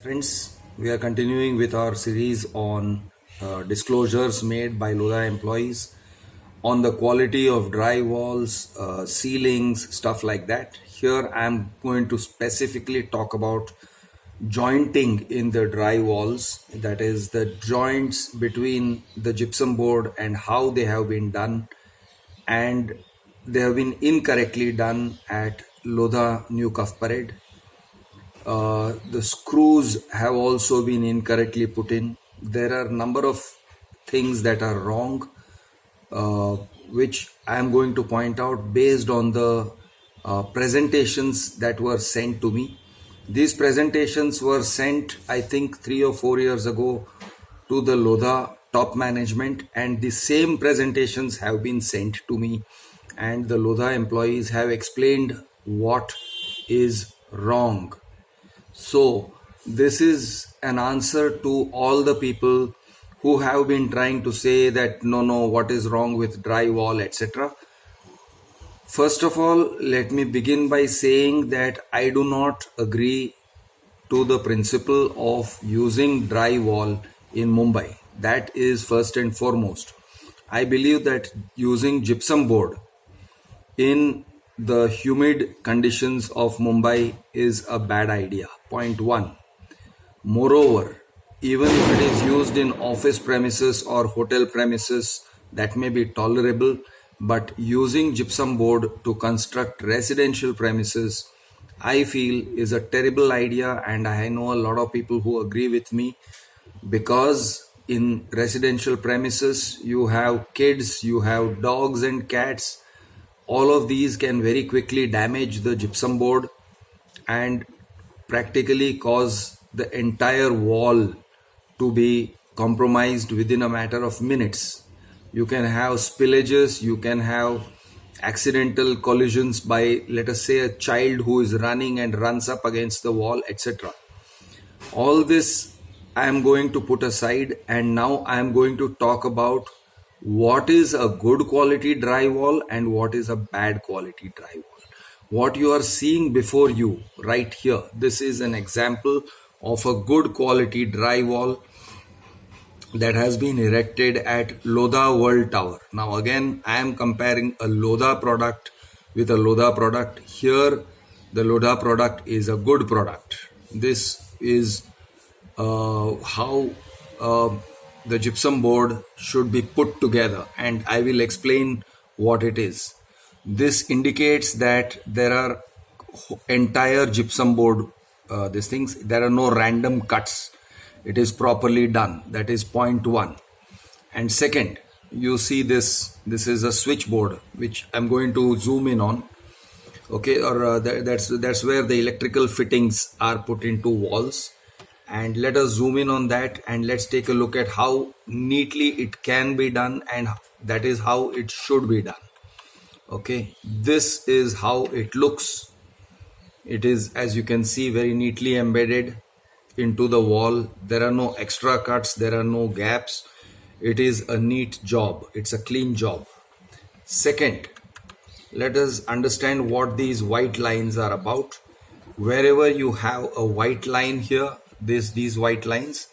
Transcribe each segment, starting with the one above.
Friends, we are continuing with our series on disclosures made by Lodha employees on the quality of dry walls, ceilings, stuff like that. Here I am going to specifically talk about jointing in the dry walls, that is, the joints between the gypsum board and how they have been done, and they have been incorrectly done at Lodha New Cuff Parade. The screws have also been incorrectly put in. There are a number of things that are wrong, uh, which I am going to point out based on the presentations that were sent to me. These presentations were sent, I think, 3 or 4 years ago to the Lodha top management, and the same presentations have been sent to me, and the Lodha employees have explained what is wrong. So, this is an answer to all the people who have been trying to say that no, what is wrong with drywall, etc. First of all, let me begin by saying that I do not agree to the principle of using drywall in Mumbai. That is first and foremost. I believe that using gypsum board in the humid conditions of Mumbai is a bad idea. Point one. Moreover, even if it is used in office premises or hotel premises, that may be tolerable, but using gypsum board to construct residential premises, I feel is a terrible idea, and I know a lot of people who agree with me, because in residential premises you have kids, you have dogs and cats. All of these can very quickly damage the gypsum board and practically cause the entire wall to be compromised within a matter of minutes. You can have spillages, you can have accidental collisions by, let us say, a child who is running and runs up against the wall, etc. All this I am going to put aside, and now I am going to talk about what is a good quality drywall and what is a bad quality drywall. What you are seeing before you right here, this is an example of a good quality drywall that has been erected at Lodha World Tower. Now again, I am comparing a Lodha product with a Lodha product. Here, the Lodha product is a good product. This is how the gypsum board should be put together, and I will explain what it is. This indicates that there are entire gypsum board, these things, there are no random cuts. It is properly done. That is point one. And second, you see this is a switchboard, which I'm going to zoom in on. Okay, or that's where the electrical fittings are put into walls, and let us zoom in on that, and let's take a look at how neatly it can be done, and that is how it should be done. Okay, this is how it looks. It is, as you can see, very neatly embedded into the wall. There are no extra cuts, there are no gaps. It is a neat job, it's a clean job. Second, let us understand what these white lines are about. Wherever you have a white line here, these white lines,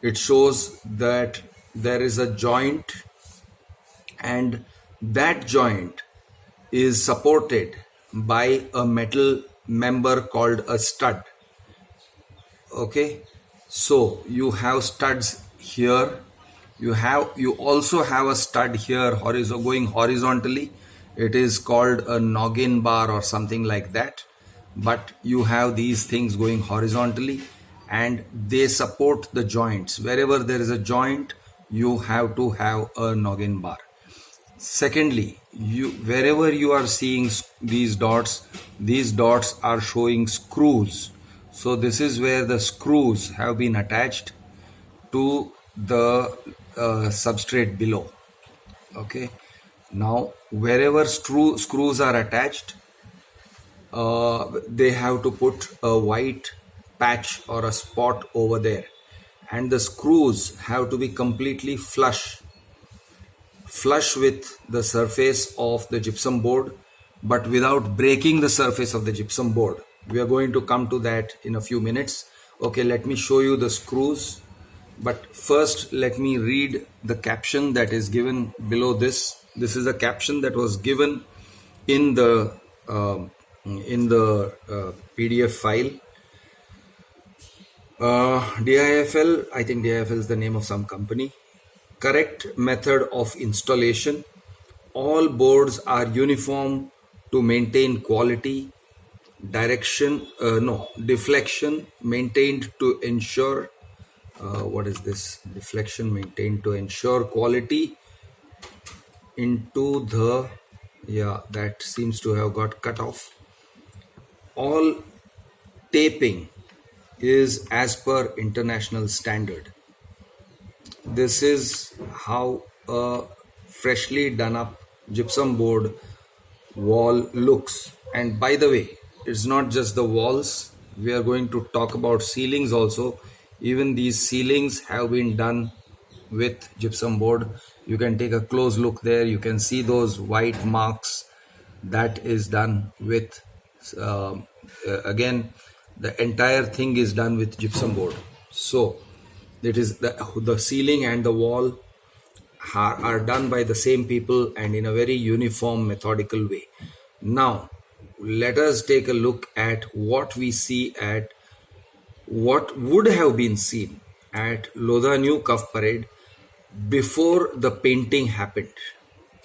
it shows that there is a joint, and that joint is supported by a metal member called a stud. Okay, so you have studs here, you also have a stud here going horizontally. It is called a noggin bar or something like that, but you have these things going horizontally, and they support the joints. Wherever there is a joint, you have to have a noggin bar. Secondly, wherever you are seeing these dots are showing screws. So this is where the screws have been attached to the substrate below. Okay, now wherever screws are attached, they have to put a white patch or a spot over there, and the screws have to be completely flush with the surface of the gypsum board, but without breaking the surface of the gypsum board. We are going to come to that in a few minutes. Okay, let me show you the screws. But first, let me read the caption that is given below this. This is a caption that was given in the PDF file. DIFL, I think DIFL is the name of some company. Correct method of installation. All boards are uniform to maintain quality. Deflection maintained to ensure what is this? Deflection maintained to ensure quality into the, yeah, that seems to have got cut off. All taping is as per international standard. This is how a freshly done up gypsum board wall looks. And by the way, it's not just the walls, we are going to talk about ceilings also. Even these ceilings have been done with gypsum board. You can take a close look there, you can see those white marks. That is done with again, the entire thing is done with gypsum board. So it is the ceiling and the wall are done by the same people and in a very uniform methodical way. Now let us take a look at what we see at what would have been seen at Lodha New Cuff Parade before the painting happened.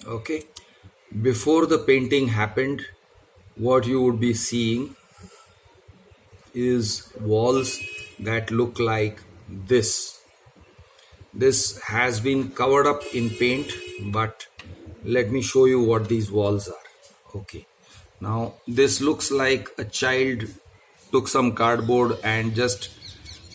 Okay, before the painting happened, what you would be seeing is walls that look like this. This has been covered up in paint, but let me show you what these walls are. Okay, now this looks like a child took some cardboard and just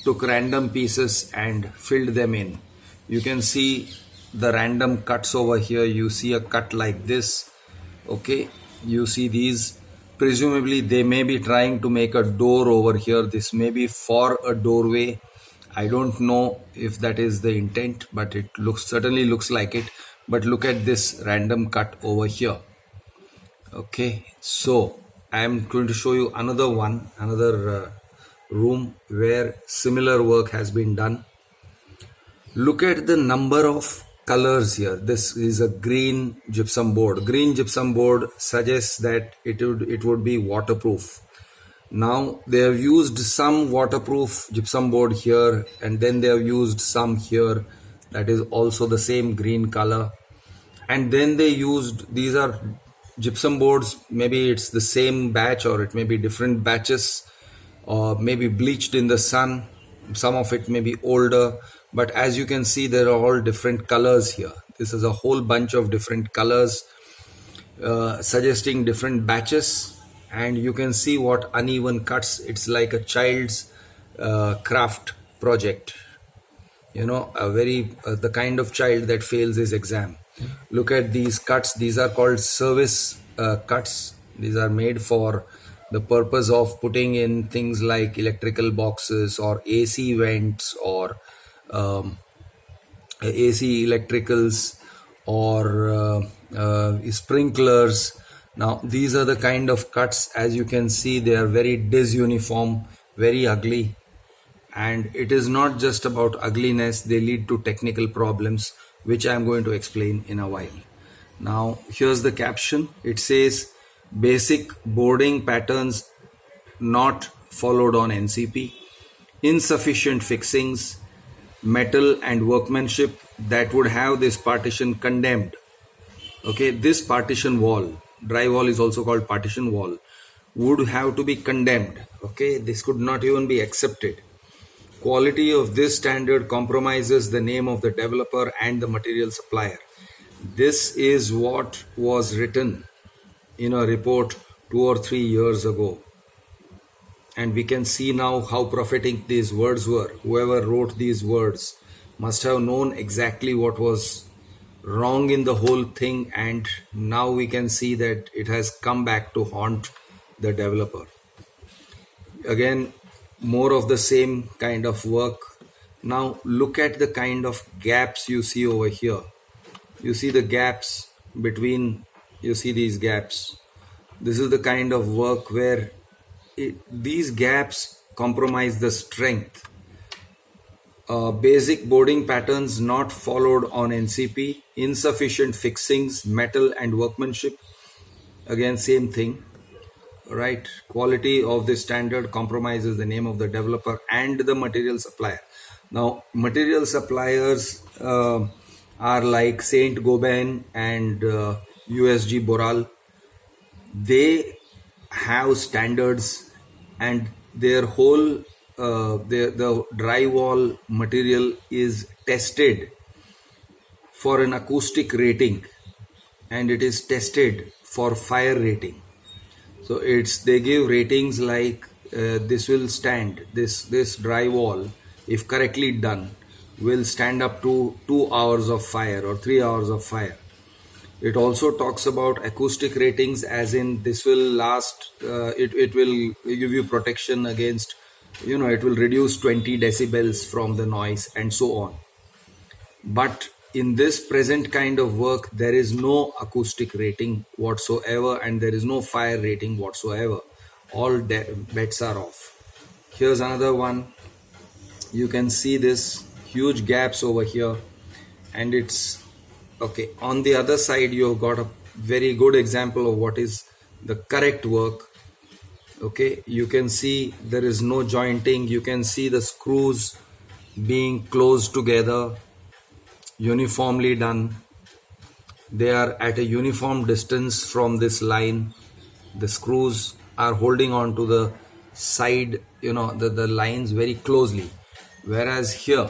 took random pieces and filled them in. You can see the random cuts over here. You see a cut like this. Okay, you see these. Presumably they may be trying to make a door over here. This may be for a doorway. I don't know if that is the intent, but it certainly looks like it. But look at this random cut over here. Okay, so I am going to show you another one, another room where similar work has been done. Look at the number of colors here. This is a green gypsum board. Green gypsum board suggests that it would be waterproof. Now they have used some waterproof gypsum board here, and then they have used some here that is also the same green color, and then they used, these are gypsum boards, maybe it's the same batch or it may be different batches, or maybe bleached in the sun. Some of it may be older, but as you can see, there are all different colors here. This is a whole bunch of different colors suggesting different batches. And you can see what uneven cuts. It's like a child's craft project, you know, a very the kind of child that fails his exam. Look at these cuts. These are called service cuts. These are made for the purpose of putting in things like electrical boxes or AC vents or AC electricals or sprinklers. Now these are the kind of cuts. As you can see, they are very disuniform, very ugly, and it is not just about ugliness, they lead to technical problems, which I am going to explain in a while. Now here's the caption. It says basic boarding patterns not followed on NCP, insufficient fixings, metal and workmanship that would have this partition condemned. Okay, this partition wall, drywall is also called partition wall, would have to be condemned. Okay, this could not even be accepted. Quality of this standard compromises the name of the developer and the material supplier. This is what was written in a report 2 or 3 years ago. And we can see now how prophetic these words were. Whoever wrote these words must have known exactly what was wrong in the whole thing, and now we can see that it has come back to haunt the developer. Again, more of the same kind of work. Now look at the kind of gaps you see over here. You see the gaps between, you see these gaps. This is the kind of work where these gaps compromise the strength. Basic boarding patterns not followed on NCP, insufficient fixings, metal and workmanship. Again, same thing, right? Quality of this standard compromises the name of the developer and the material supplier. Now, material suppliers are like Saint Gobain and USG Boral. They have standards, and their whole the drywall material is tested for an acoustic rating, and it is tested for fire rating. So they give ratings like this will stand, this drywall, if correctly done, will stand up to 2 hours of fire or 3 hours of fire. It also talks about acoustic ratings, as in this will last, it will give you protection against, it will reduce 20 decibels from the noise and so on. But in this present kind of work, there is no acoustic rating whatsoever, and there is no fire rating whatsoever. All bets are off. Here's another one. You can see this huge gaps over here, and it's okay. On the other side, you've got a very good example of what is the correct work. Okay, you can see there is no jointing. You can see the screws being closed together, uniformly done. They are at a uniform distance from this line. The screws are holding on to the side, the lines very closely. Whereas here,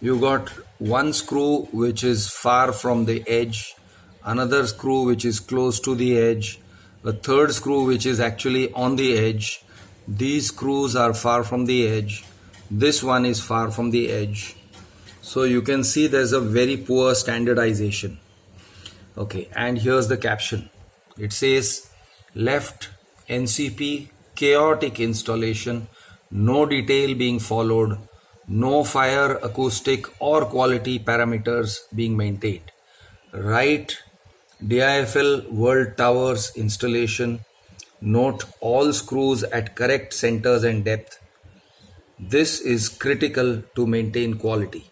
you got one screw which is far from the edge, another screw which is close to the edge, a third screw which is actually on the edge. These screws are far from the edge. This one is far from the edge. So you can see there's a very poor standardization. Okay, and here's the caption. It says, left NCP chaotic installation, no detail being followed, no fire, acoustic or quality parameters being maintained. Right DIFL World Towers installation, note all screws at correct centers and depth. This is critical to maintain quality.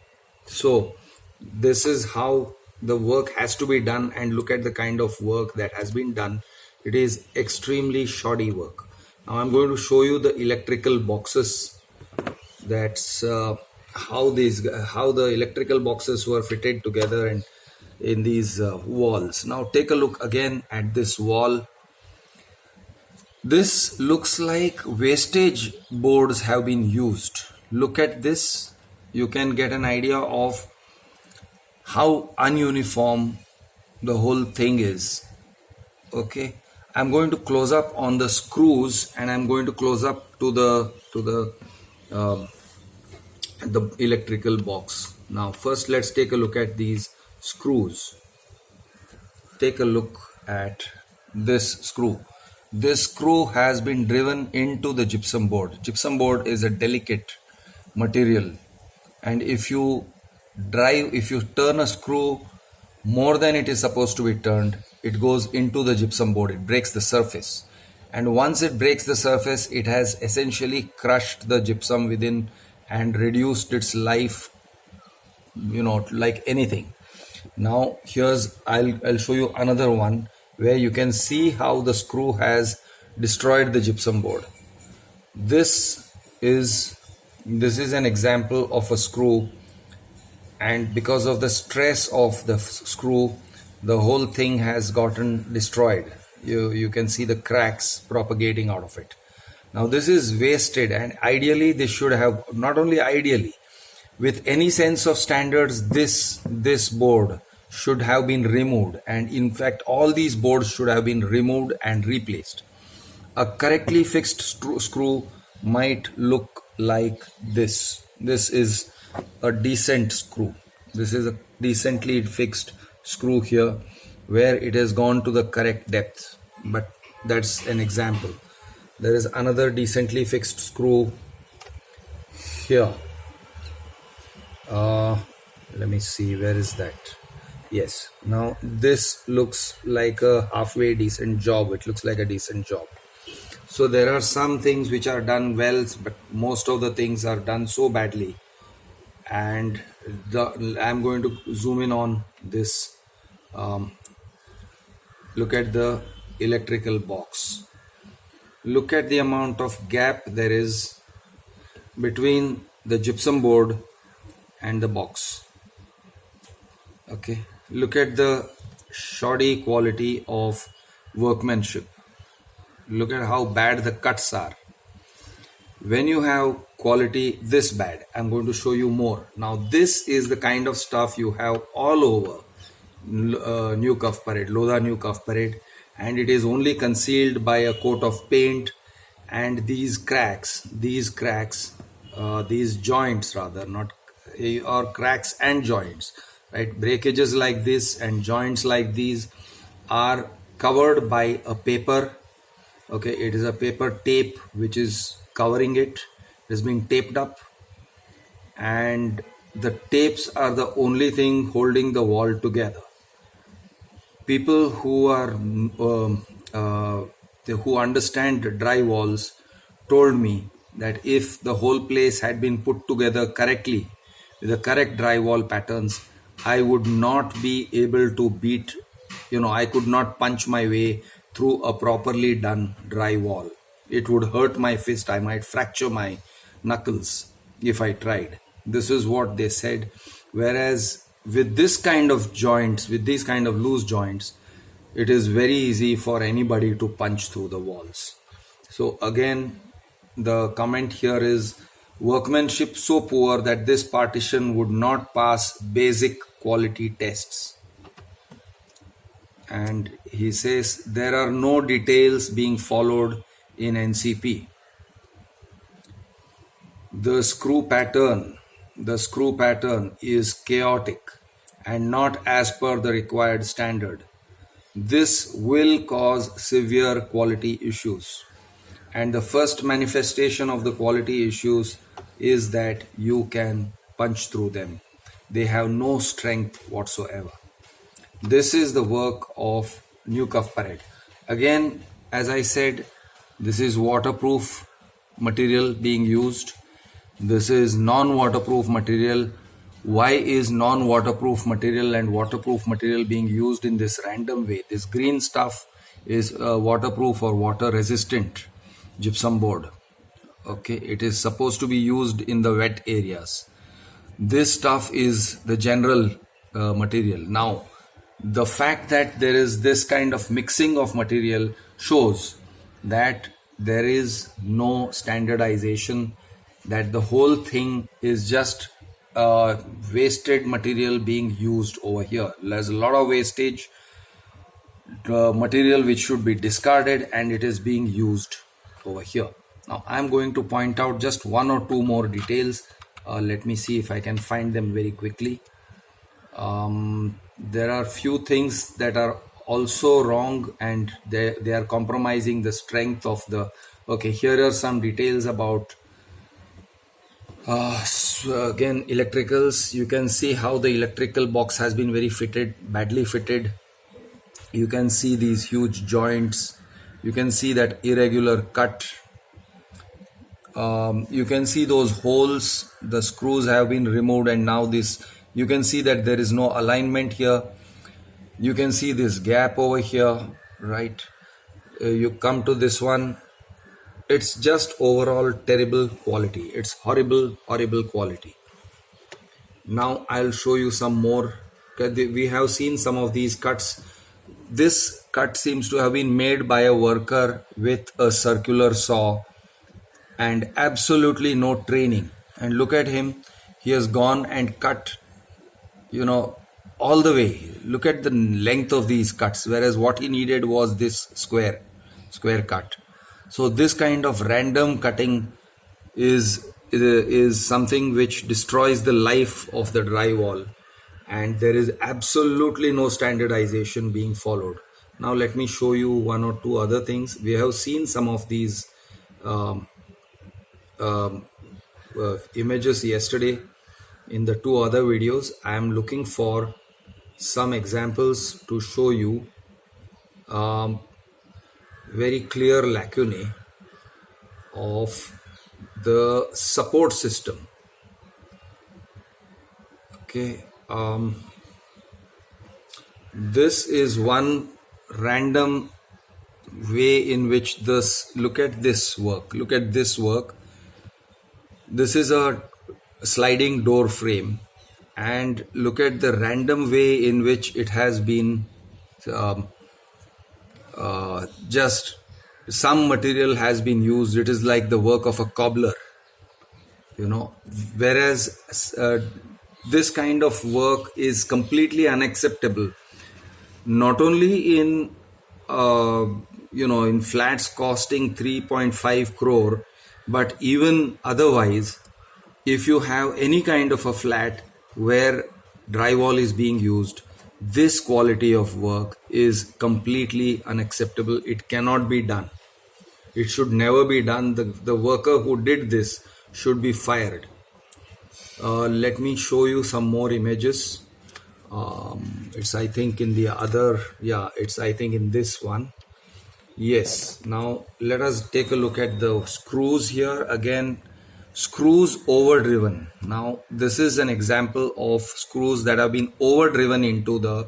So this is how the work has to be done, and look at the kind of work that has been done. It is extremely shoddy work. Now I'm going to show you the electrical boxes. That's how the electrical boxes were fitted together and in these walls. Now take a look again at this wall. This looks like wastage boards have been used. Look at this. You can get an idea of how ununiform the whole thing is. Okay, I'm going to close up on the screws, and I'm going to close up to the electrical box. Now first let's take a look at these screws. Take a look at this screw. This screw has been driven into the gypsum board. Gypsum board is a delicate material, and if you turn a screw more than it is supposed to be turned, it goes into the gypsum board. It breaks the surface, and once it breaks the surface, it has essentially crushed the gypsum within and reduced its life, like anything. Now I'll show you another one where you can see how the screw has destroyed the gypsum board. This is an example of a screw, and because of the stress of the screw, the whole thing has gotten destroyed. You can see the cracks propagating out of it. Now this is wasted, and ideally this should have, not only ideally, with any sense of standards, this board should have been removed, and in fact all these boards should have been removed and replaced. A correctly fixed screw might look like this. This is a decent screw. This is a decently fixed screw here, where it has gone to the correct depth, but that's an example. There is another decently fixed screw here. Let me see, where is that? Yes, now this looks like a halfway decent job. It looks like a decent job. So there are some things which are done well, but most of the things are done so badly. And I'm going to zoom in on this. Look at the electrical box. Look at the amount of gap there is between the gypsum board and the box. Okay, look at the shoddy quality of workmanship. Look at how bad the cuts are. When you have quality this bad, I'm going to show you more. Now this is the kind of stuff you have all over New Cuff Parade, Lodha New Cuff Parade, and it is only concealed by a coat of paint and these joints rather, not or cracks and joints, right? Breakages like this and joints like these are covered by a paper. Okay, it is a paper tape which is covering it. It is being taped up, and the tapes are the only thing holding the wall together. People who are who understand dry walls told me that if the whole place had been put together correctly with the correct drywall patterns, I would not be able to beat, I could not punch my way through a properly done drywall. It would hurt my fist. I might fracture my knuckles if I tried. This is what they said. Whereas with this kind of joints, with these kind of loose joints, it is very easy for anybody to punch through the walls. So again, the comment here is workmanship so poor that this partition would not pass basic quality tests. And he says there are no details being followed in NCP. The screw pattern is chaotic and not as per the required standard. This will cause severe quality issues. And the first manifestation of the quality issues is that you can punch through them. They have no strength whatsoever. This is the work of New Cuff Parade. Again, as I said, this is waterproof material being used. This is non-waterproof material. Why is non-waterproof material and waterproof material being used in this random way? This green stuff is waterproof or water resistant gypsum board. Okay, it is supposed to be used in the wet areas. This stuff is the general material. Now, the fact that there is this kind of mixing of material shows that there is no standardization, that the whole thing is just wasted material being used over here. There's a lot of wastage material which should be discarded, and it is being used over here. Now I'm going to point out just one or two more details. Let me see if I can find them very quickly. There are few things that are also wrong, and they are compromising the strength of the. Okay, here are some details about so again, electricals. You can see how the electrical box has been badly fitted. You can see these huge joints. You can see that irregular cut. You can see those holes. The screws have been removed, and now this. You can see that there is no alignment here. You can see this gap over here, right? You come to this one. It's just overall terrible quality. It's horrible quality. Now I'll show you some more. We have seen some of these cuts. This cut seems to have been made by a worker with a circular saw and absolutely no training. And look at him. He has gone and cut, all the way. Look at the length of these cuts, whereas what he needed was this square cut. So this kind of random cutting is something which destroys the life of the drywall, and there is absolutely no standardization being followed. Now let me show you one or two other things. We have seen some of these images yesterday in the two other videos. I am looking for some examples to show you very clear lacunae. of the support system. Okay, this is one random way in which this, look at this work. This is a sliding door frame, and look at the random way in which it has been um, just some material has been used. It is like the work of a cobbler, whereas this kind of work is completely unacceptable, not only in flats costing 3.5 crore, but even otherwise. If you have any kind of a flat where drywall is being used, this quality of work is completely unacceptable. It cannot be done. It should never be done. The worker who did this should be fired. Let me show you some more images. It's I think in the other, it's I think in this one. Yes, now let us take a look at the screws here. Again, screws overdriven. Now this is an example of screws that have been overdriven into the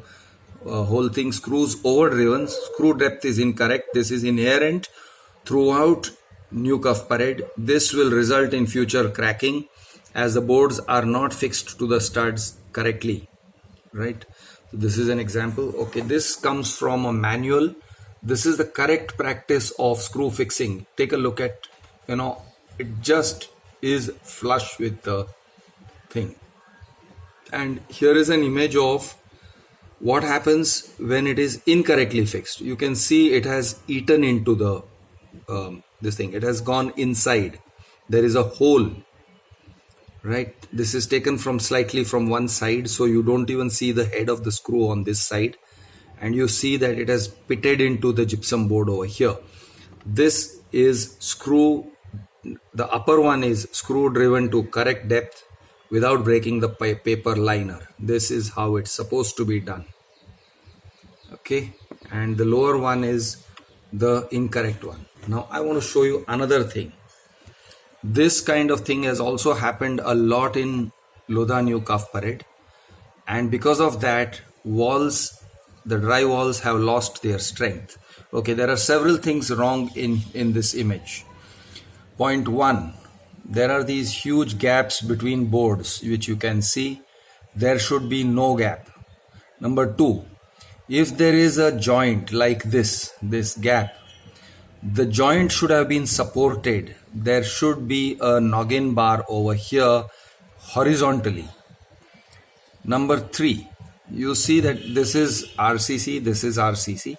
whole thing. Screws overdriven, screw depth is incorrect. This is inherent throughout new cuff parade. This will result in future cracking as the boards are not fixed to the studs correctly, right? So this is an example. Okay, this comes from a manual. This is the correct practice of screw fixing. Take a look at, it just is flush with the thing. And here is an image of what happens when it is incorrectly fixed. You can see it has eaten into the this thing. It has gone inside. There is a hole, right? This is taken from slightly from one side, so you don't even see the head of the screw on this side, and you see that it has pitted into the gypsum board over here. This is screw, the upper one is screw driven to correct depth without breaking the paper liner. This is how it's supposed to be done. Okay, and the lower one is the incorrect one. Now I want to show you another thing. This kind of thing has also happened a lot in Lodha New Cuff Parade, and because of that, the dry walls have lost their strength. Okay, there are several things wrong in this image. Point 1, there are these huge gaps between boards which you can see. There should be no gap. Number 2, if there is a joint like this gap, the joint should have been supported. There should be a noggin bar over here horizontally. Number 3, you see that this is RCC,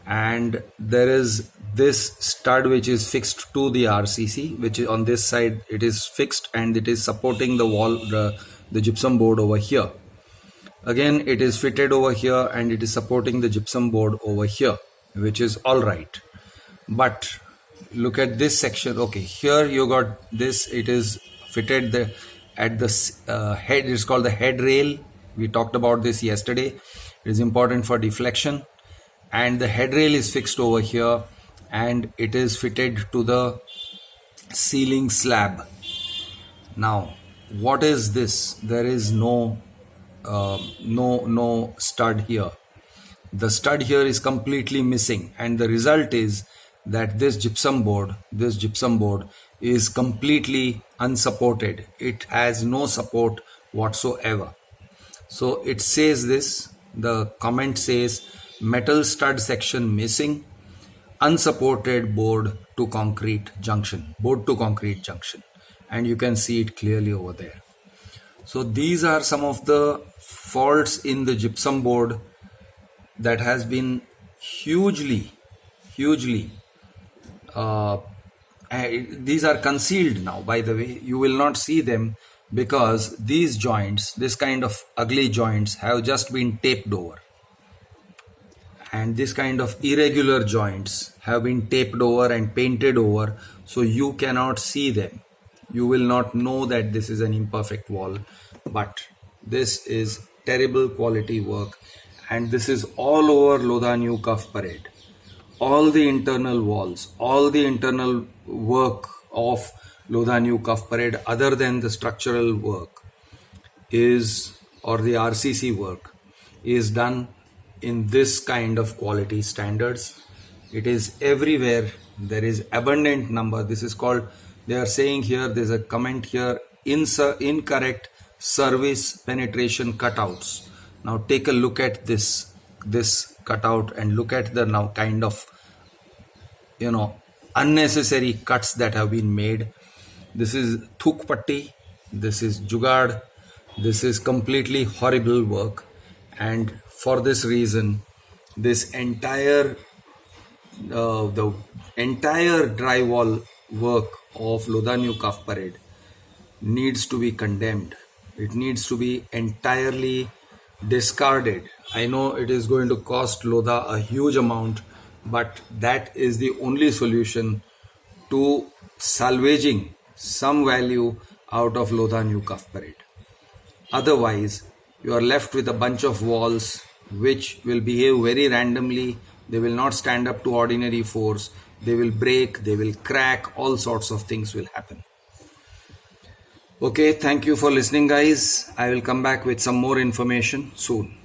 and there is this stud which is fixed to the RCC, which is on this side. It is fixed and it is supporting the wall, the gypsum board over here. Again, it is fitted over here and it is supporting the gypsum board over here, which is all right. But look at this section. Okay, here you got this. It is fitted at the head. It's called the head rail. We talked about this yesterday. It is important for deflection, and the head rail is fixed over here, and it is fitted to the ceiling slab. Now, what is this? There is no stud here. The stud here is completely missing, and the result is that this gypsum board is completely unsupported. It has no support whatsoever. So it says this, the comment says metal stud section missing, unsupported board to concrete junction, and you can see it clearly over there. So these are some of the faults in the gypsum board that has been hugely these are concealed now, by the way. You will not see them because these joints, this kind of ugly joints, have just been taped over, and this kind of irregular joints have been taped over and painted over, so you cannot see them. You will not know that this is an imperfect wall, but this is terrible quality work, and this is all over Lodha New Cuff Parade. all the internal walls, all the internal work of Lodha New Cuff Parade, other than the structural work, is, or the RCC work, is done in this kind of quality standards. It is everywhere. There is abundant number. This is called, they are saying here, there's a comment here, incorrect service penetration cutouts. Now take a look at this cutout and look at the now kind of unnecessary cuts that have been made. This is thuk patti, this is jugad, this is completely horrible work, and for this reason this entire the entire drywall work of Lodha New Cuff Parade needs to be condemned. It needs to be entirely discarded. I know it is going to cost Lodha a huge amount, but that is the only solution to salvaging some value out of Lodha New Cuff Parade. Otherwise, you are left with a bunch of walls which will behave very randomly. They will not stand up to ordinary force. They will break, they will crack, all sorts of things will happen. Okay, thank you for listening, guys. I will come back with some more information soon.